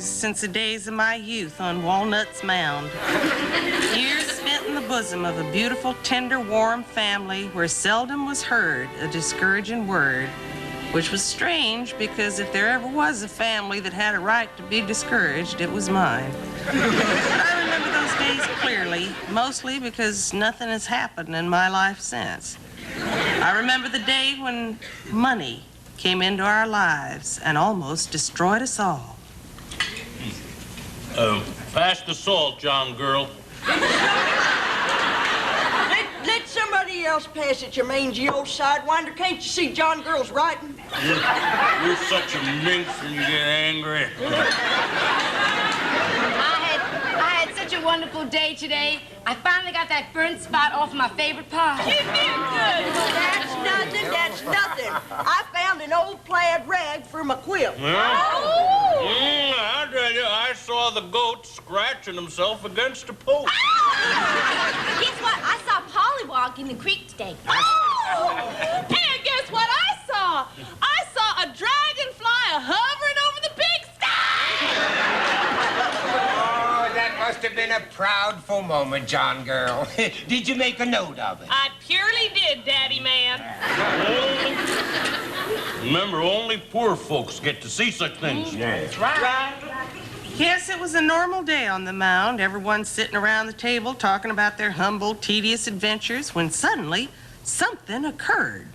years since the days of my youth on Walnuts Mound. Years spent in the bosom of a beautiful, tender, warm family where seldom was heard a discouraging word, which was strange because if there ever was a family that had a right to be discouraged, it was mine. I remember those days clearly, mostly because nothing has happened in my life since. I remember the day when money came into our lives and almost destroyed us all. Pass the salt, John girl. Let somebody else pass it, you mangy old sidewinder. Can't you see John girl's writing? You're such a minx when you get angry. I had such a wonderful day today. I finally got that burnt spot off my favorite pie. You did good. That's nothing, that's nothing. I found an old plaid rag for my quilt. I tell you, I saw the goat scratching himself against a post. Guess what? I saw Pollywog in the creek today. And guess what I saw? I saw a dragonfly hovering over the pigsty. Oh, that must have been a proudful moment, John girl. Did you make a note of it? I purely did, Daddy man. Remember, only poor folks get to see such things. Yes. Right. Yes, it was a normal day on the mound, everyone sitting around the table talking about their humble, tedious adventures, when suddenly something occurred.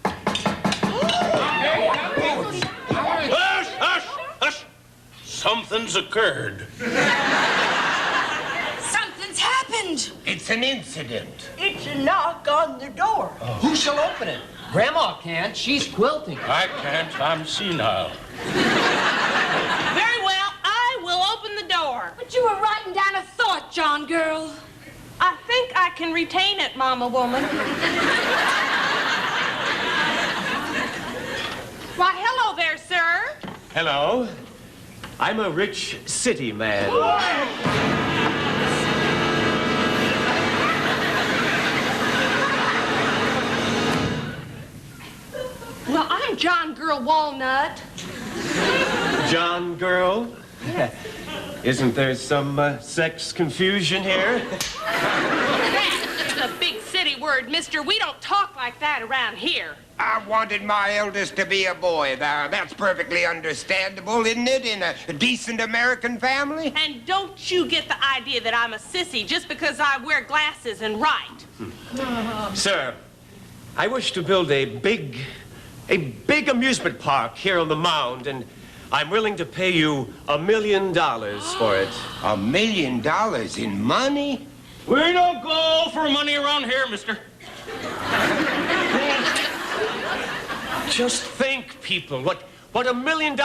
Hush, hush, hush. Something's occurred. Something's happened. It's an incident. It's a knock on the door. Who shall open it? Grandma can't. She's quilting. I can't. I'm senile. Very well, I will open the door. But you were writing down a thought, John girl. I think I can retain it, Mama Woman. Why, hello there, sir. Hello. I'm a rich city man. Well, I'm John Girl Walnut. John girl? Isn't there some sex confusion here? That's a big city word, mister. We don't talk like that around here. I wanted my eldest to be a boy. That's perfectly understandable, isn't it, in a decent American family? And don't you get the idea that I'm a sissy just because I wear glasses and write. Sir, I wish to build a big amusement park here on the mound, and I'm willing to pay you $1 million for it. $1 million in money? We don't go for money around here, mister. Just think, people, what $1 million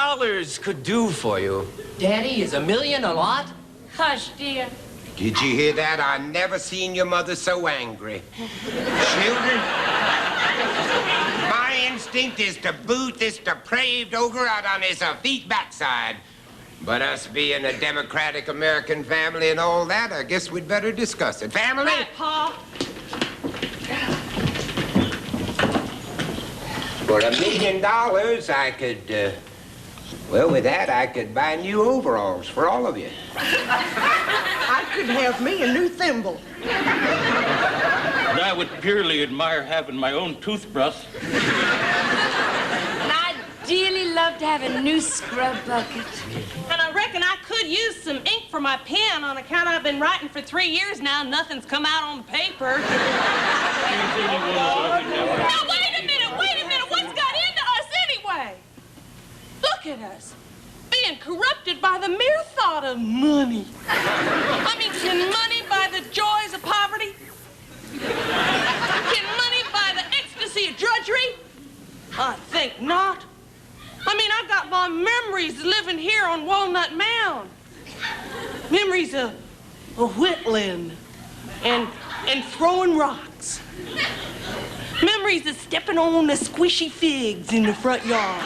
could do for you. Daddy, is $1 million a lot? Hush, dear. Did you hear that? I never seen your mother so angry. Children, my instinct is to boot this depraved ogre out on his effete backside. But us being a democratic American family and all that, I guess we'd better discuss it. Family? Right, Pa. For $1 million, I could, well, with that, I could buy new overalls for all of you. I could have me a new thimble. And I would purely admire having my own toothbrush. And I'd dearly love to have a new scrub bucket. And I reckon I could use some ink for my pen on account I've been writing for 3 years now and nothing's come out on the paper. Now, wait a minute. What's got into us anyway? Look at us, being corrupted by the mere thought of money. I mean, can money buy the joys of poverty? Can money buy the ecstasy of drudgery? I think not. I mean, I've got my memories living here on Walnut Mound. Memories of whittling and throwing rocks. Memories of stepping on the squishy figs in the front yard.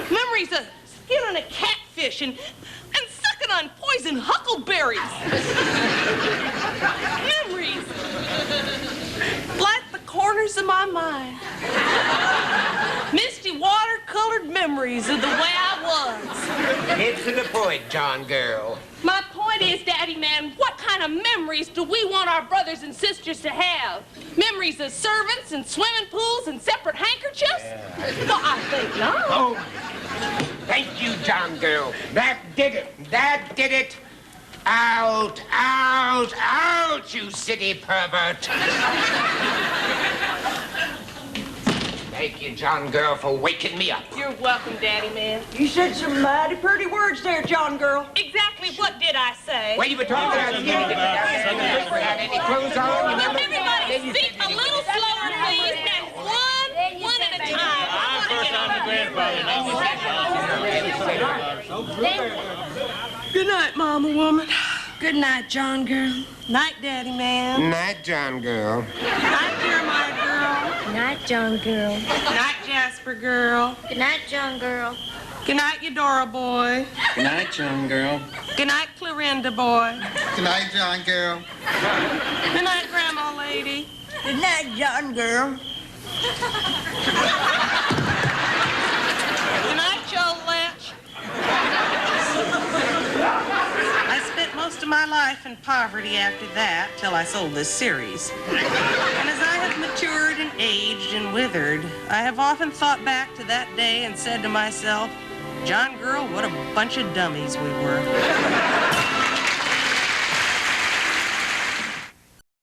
Memories of skinning a catfish and sucking on poison huckleberries. Memories light the corners of my mind. Misty watercolored memories of the way I was. Get to the point, John girl. My point is, Daddy Man, what kind of memories do we want our brothers and sisters to have? Memories of servants and swimming pools and separate handkerchiefs? Well, I think not. Oh, thank you, John girl. That did it. That did it. Out, out, out, you city pervert. Thank you, John girl, for waking me up. You're welcome, Daddy Man. You said some mighty pretty words there, John girl. Exactly what did I say? Well, you were talking about without any clothes on. Will everybody speak a little slower, please, and one at a time. I'm first on the grandfather. Good night, Mama Woman. Good night, John girl. Night, Daddy Man. Night, John girl. Night, Jeremiah girl. Good night, John girl. Night, Jasper girl. Good night, John girl. Good night, Eudora boy. Good night, John girl. Good night, Clorinda boy. Good night, John girl. Good night, Grandma lady. Good night, John girl. Good night, Joe Lynch. I spent most of my life in poverty after that, till I sold this series. And as I have matured and aged and withered, I have often thought back to that day and said to myself, John girl, what a bunch of dummies we were.